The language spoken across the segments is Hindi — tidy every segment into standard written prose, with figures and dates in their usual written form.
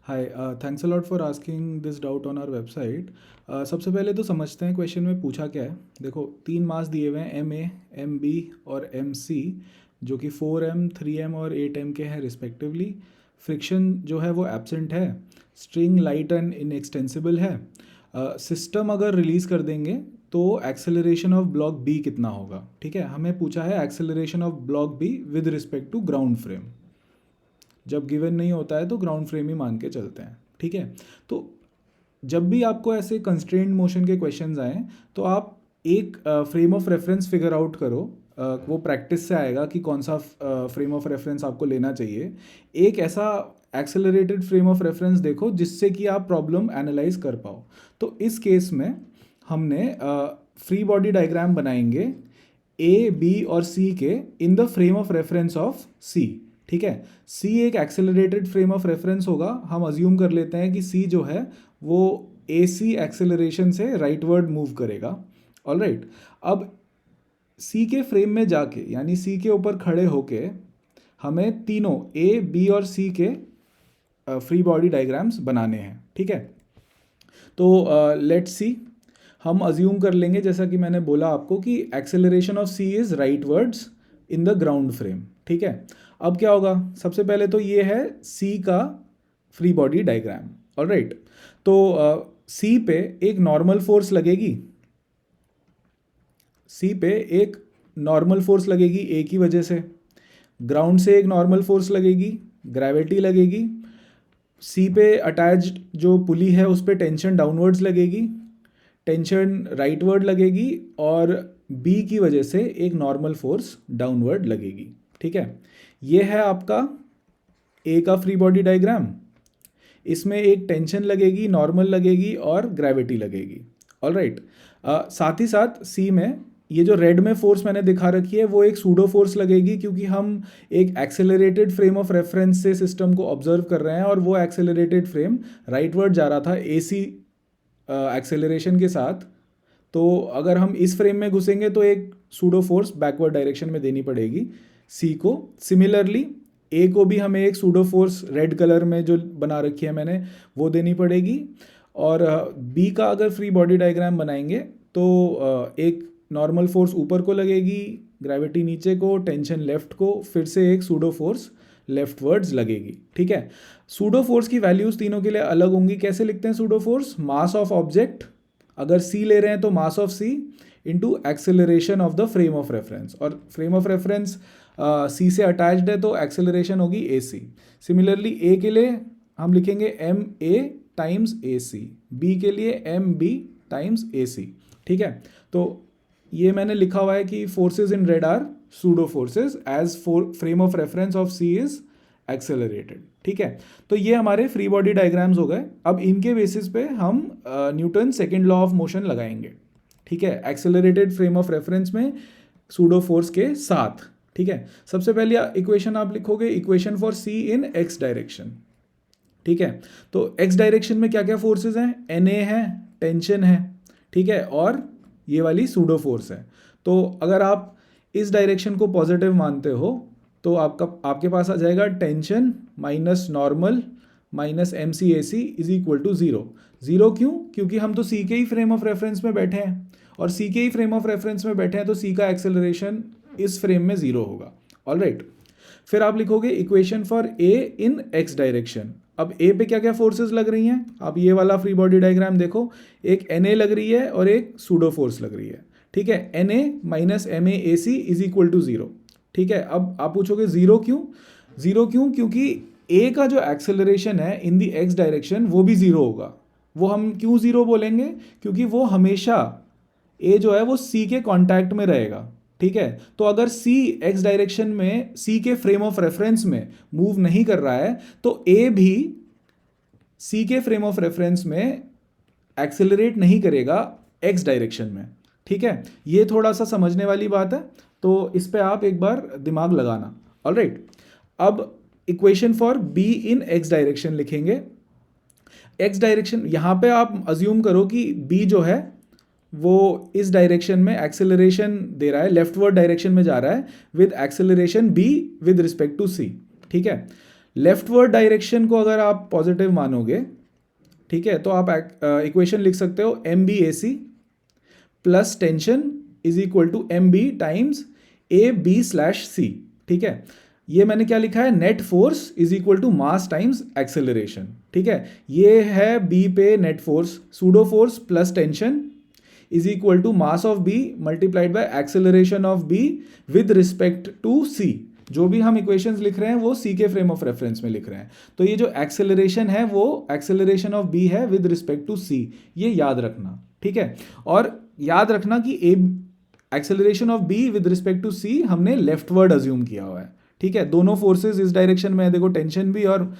Hi, thanks a lot for asking this doubt on our website. सबसे पहले तो समझते हैं क्वेश्चन में पूछा क्या है। देखो, तीन मास दिए हुए हैं, एम ए, एम बी और एम सी, जो कि 4M, 3M और 8M के हैं रिस्पेक्टिवली। फ्रिक्शन जो है वो एब्सेंट है। स्ट्रिंग लाइट एंड इनएक्सटेंसिबल है। सिस्टम अगर रिलीज़ कर देंगे तो एक्सेलरेशन ऑफ ब्लॉक बी कितना होगा। ठीक है, हमें पूछा है acceleration of block B with respect to ground frame. जब गिवन नहीं होता है तो ग्राउंड फ्रेम ही मान के चलते हैं। ठीक है, तो जब भी आपको ऐसे कंस्ट्रेंट मोशन के क्वेश्चंस आए तो आप एक frame of reference figure out करो। वो प्रैक्टिस से आएगा कि कौन सा फ्रेम ऑफ रेफरेंस आपको लेना चाहिए। एक ऐसा एक्सेलरेटेड फ्रेम ऑफ रेफरेंस देखो जिससे कि आप प्रॉब्लम एनालाइज कर पाओ। तो इस केस में हमने फ्री बॉडी डायग्राम बनाएंगे ए, बी और सी के in the frame of reference of C. ठीक है, सी एक एक्सेलरेटेड फ्रेम ऑफ रेफरेंस होगा। हम अज्यूम कर लेते हैं कि सी जो है वो ए सी एक्सेलरेशन से राइटवर्ड मूव करेगा। ऑलराइट, अब सी के फ्रेम में जाके यानी सी के ऊपर खड़े होके हमें तीनों ए, बी और सी के फ्री बॉडी डायग्राम्स बनाने हैं। ठीक है, तो लेट्स सी। हम अज्यूम कर लेंगे, जैसा कि मैंने बोला आपको, कि acceleration of C is rightwards in the ground frame. ठीक है, अब क्या होगा, सबसे पहले तो ये है सी का फ्री बॉडी डायग्राम। ऑलराइट, तो सी पे एक नॉर्मल फोर्स लगेगी। सी पे एक नॉर्मल फोर्स लगेगी ए की वजह से। ग्राउंड से एक नॉर्मल फोर्स लगेगी, ग्रेविटी लगेगी। सी पे अटैच्ड जो पुली है उस पर टेंशन डाउनवर्ड्स लगेगी, टेंशन राइटवर्ड लगेगी, और बी की वजह से एक नॉर्मल फोर्स डाउनवर्ड लगेगी। ठीक है, ये है आपका ए का फ्री बॉडी डायग्राम। इसमें एक टेंशन लगेगी, नॉर्मल लगेगी और ग्रेविटी लगेगी। ऑलराइट, साथ ही साथ सी में ये जो रेड में फोर्स मैंने दिखा रखी है वो एक सूडो फोर्स लगेगी, क्योंकि हम एक एक्सेलरेटेड फ्रेम ऑफ रेफरेंस से सिस्टम को ऑब्जर्व कर रहे हैं और वो एक्सेलरेटेड फ्रेम राइटवर्ड जा रहा था एसी एक्सेलरेशन के साथ। तो अगर हम इस फ्रेम में घुसेंगे तो एक सूडो फोर्स बैकवर्ड डायरेक्शन में देनी पड़ेगी सी को। सिमिलरली ए को भी हमें एक सूडो फोर्स रेड कलर में जो बना रखी है मैंने वो देनी पड़ेगी। और बी का अगर फ्री बॉडी डायग्राम बनाएंगे तो एक नॉर्मल फोर्स ऊपर को लगेगी, ग्रेविटी नीचे को, टेंशन लेफ्ट को, फिर से एक सूडो फोर्स लेफ्ट वर्ड्स लगेगी। ठीक है, सूडो फोर्स की वैल्यूज तीनों के लिए अलग होंगी। कैसे लिखते हैं pseudo force? Mass of object, अगर सी ले रहे हैं तो mass of C into acceleration of the frame of reference, और फ्रेम ऑफ रेफरेंस सी से अटैच्ड है तो एक्सेलरेशन होगी ए सी। सिमिलरली ए के लिए हम लिखेंगे M A times A C, B के लिए M B times A C. ठीक है, तो ये मैंने लिखा हुआ है कि forces in red are pseudo forces as frame of reference of C is accelerated. ठीक है, तो ये हमारे फ्री बॉडी डायग्राम्स हो गए। अब इनके बेसिस पे हम Newton second law of motion लगाएंगे। ठीक है, एक्सेलरेटेड फ्रेम ऑफ रेफरेंस में सूडो फोर्स के साथ। ठीक है, सबसे पहले इक्वेशन आप लिखोगे, equation for C in X direction. ठीक है, तो एक्स डायरेक्शन में क्या क्या फोर्सेज हैं? एन ए है, टेंशन है, ठीक है, और ये वाली सूडो फोर्स है। तो अगर आप इस डायरेक्शन को पॉजिटिव मानते हो तो आपके पास आ जाएगा tension minus normal minus M C A C is equal to zero. Zero क्यों? क्योंकि हम तो सी के ही फ्रेम ऑफ रेफरेंस में बैठे हैं, और सी के ही फ्रेम ऑफ रेफरेंस में बैठे हैं तो सी का एक्सेलरेशन इस फ्रेम में ज़ीरो होगा। ऑलराइट, फिर आप लिखोगे equation for A in X direction. अब ए पे क्या क्या फोर्सेस लग रही हैं? आप ये वाला फ्री बॉडी डायग्राम देखो, एक एन ए लग रही है और एक सूडो फोर्स लग रही है। ठीक है, N A minus M A C is equal to zero. ठीक है, अब आप पूछोगे ज़ीरो क्यों? ज़ीरो क्यों? क्योंकि ए का जो एक्सेलरेशन है इन दी एक्स डायरेक्शन वो भी ज़ीरो होगा। वो हम क्यों ज़ीरो बोलेंगे? क्योंकि वो हमेशा ए जो है वो सी के कांटेक्ट में रहेगा। ठीक है, तो अगर सी एक्स डायरेक्शन में सी के फ्रेम ऑफ रेफरेंस में मूव नहीं कर रहा है तो ए भी सी के फ्रेम ऑफ रेफरेंस में एक्सेलरेट नहीं करेगा एक्स डायरेक्शन में। ठीक है, ये थोड़ा सा समझने वाली बात है, तो इस पे आप एक बार दिमाग लगाना। ऑलराइट, अब equation for be in X direction लिखेंगे। एक्स डायरेक्शन यहाँ पे आप अज्यूम करो कि बी जो है वो इस डायरेक्शन में एक्सेलरेशन दे रहा है, लेफ्टवर्ड डायरेक्शन में जा रहा है with acceleration B with respect to C. ठीक है, लेफ्टवर्ड डायरेक्शन को अगर आप पॉजिटिव मानोगे, ठीक है, तो आप इक्वेशन लिख सकते हो M B A C plus tension is equal to M B times A B slash C. ठीक है, ये मैंने क्या लिखा है, net force is equal to mass times acceleration. ठीक है, ये है बी पे net force, pseudo force plus tension is equal to mass of B multiplied by acceleration of B with respect to C. जो भी हम इक्वेशंस लिख रहे हैं वो सी के फ्रेम ऑफ रेफरेंस में लिख रहे हैं। तो ये जो एक्सेलरेशन है वो एक्सेलरेशन ऑफ बी है विद रिस्पेक्ट टू सी, ये याद रखना। ठीक है, और याद रखना कि A acceleration of B with respect to C हमने लेफ्टवर्ड अज्यूम किया हुआ है। ठीक है, दोनों फोर्सेस इस डायरेक्शन में है, देखो टेंशन भी और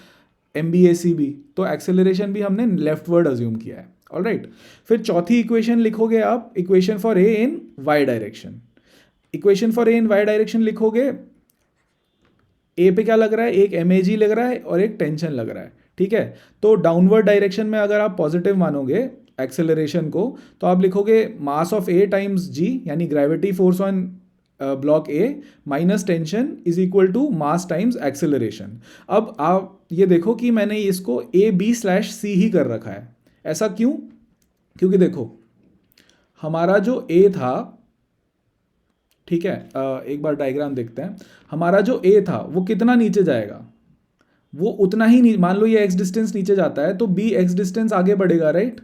एम बी ए सी भी, तो एक्सेलरेशन भी हमने लेफ्टवर्ड अज्यूम किया है। ऑलराइट, फिर चौथी इक्वेशन लिखोगे आप, equation for A in Y direction. Equation for A in Y direction लिखोगे, ए पे क्या लग रहा है, एक एम ए जी लग रहा है और एक टेंशन लग रहा है। ठीक है, तो डाउनवर्ड डायरेक्शन में अगर आप पॉजिटिव मानोगे एक्सेलरेशन को, तो आप लिखोगे mass of A times G, यानी gravity force on block A minus tension is equal to mass times acceleration. अब आप ये देखो कि मैंने इसको ए बी स्लैश सी ही कर रखा है। ऐसा क्यों? क्योंकि देखो हमारा जो ए था, ठीक है, एक बार डायग्राम देखते हैं। हमारा जो ए था वो कितना नीचे जाएगा, वो उतना ही मान लो ये एक्स डिस्टेंस नीचे जाता है तो बी एक्स डिस्टेंस आगे बढ़ेगा, राइट।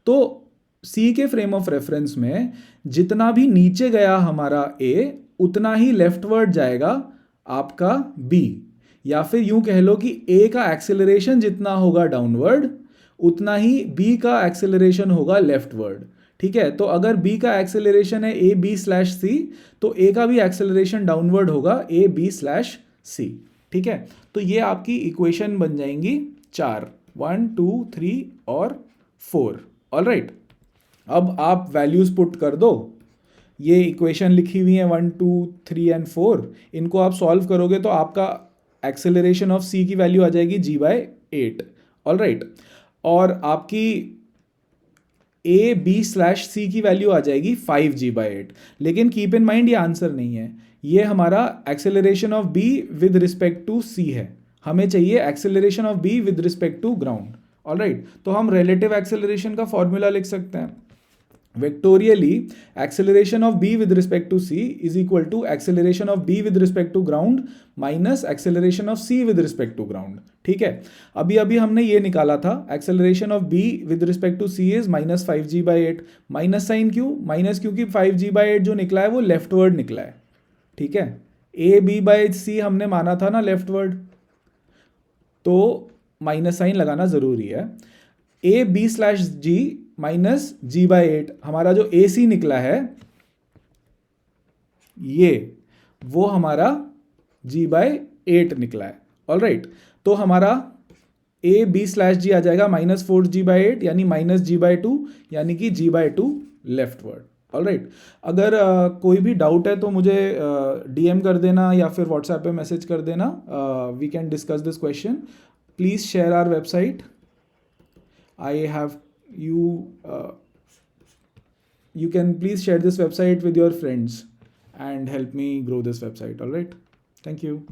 तो सी के फ्रेम ऑफ रेफरेंस में जितना भी नीचे गया हमारा ए, उतना ही लेफ्टवर्ड जाएगा आपका बी, या फिर यूं कह लो कि ए का एक्सेलरेशन जितना होगा डाउनवर्ड, उतना ही बी का एक्सेलरेशन होगा लेफ्टवर्ड। ठीक है, तो अगर बी का एक्सेलरेशन है ए बी स्लैश सी, तो ए का भी एक्सेलरेशन डाउनवर्ड होगा ए बी स्लैश सी। ठीक है, तो ये आपकी इक्वेशन बन जाएंगी 4, 1 2 3 और 4। ऑलराइट, अब आप वैल्यूज पुट कर दो। ये इक्वेशन लिखी हुई है 1 2 3 एंड 4, इनको आप सॉल्व करोगे तो आपका एक्सेलरेशन ऑफ सी की वैल्यू आ जाएगी g/8। ऑलराइट, और आपकी ए बी स्लैश सी की वैल्यू आ जाएगी 5g/8। लेकिन कीप इन माइंड ये आंसर नहीं है, ये हमारा acceleration of B with respect to C है। हमें चाहिए acceleration of B with respect to ground. Alright, तो हम रिलेटिव एक्सेलरेशन का फॉर्मूला लिख सकते हैं। Vectorially acceleration of B with respect to C is equal to acceleration of B with respect to ground minus acceleration of C with respect to ground. ठीक है, अभी अभी हमने ये निकाला था, acceleration of B with respect to C is minus 5g/8। Minus sign क्यों? माइनस क्योंकि 5g/8 जो निकला है वो लेफ्टवर्ड निकला है। ठीक है, ए बी बाई सी हमने माना था ना लेफ्टवर्ड, तो माइनस साइन लगाना जरूरी है। A B slash G minus g/8, हमारा जो ए सी निकला है ये, वो हमारा g/8 निकला है। ऑलराइट, तो हमारा ए बी स्लैश जी आ जाएगा माइनस 4g/8 यानी माइनस g/2, यानी कि g/2 लेफ्टवर्ड। ऑलराइट, अगर कोई भी डाउट है तो मुझे डीएम कर देना या फिर व्हाट्सएप पे मैसेज कर देना। We can discuss this question. Please share our website. I have you can please share this website with your friends and help me grow this website. All right, thank you.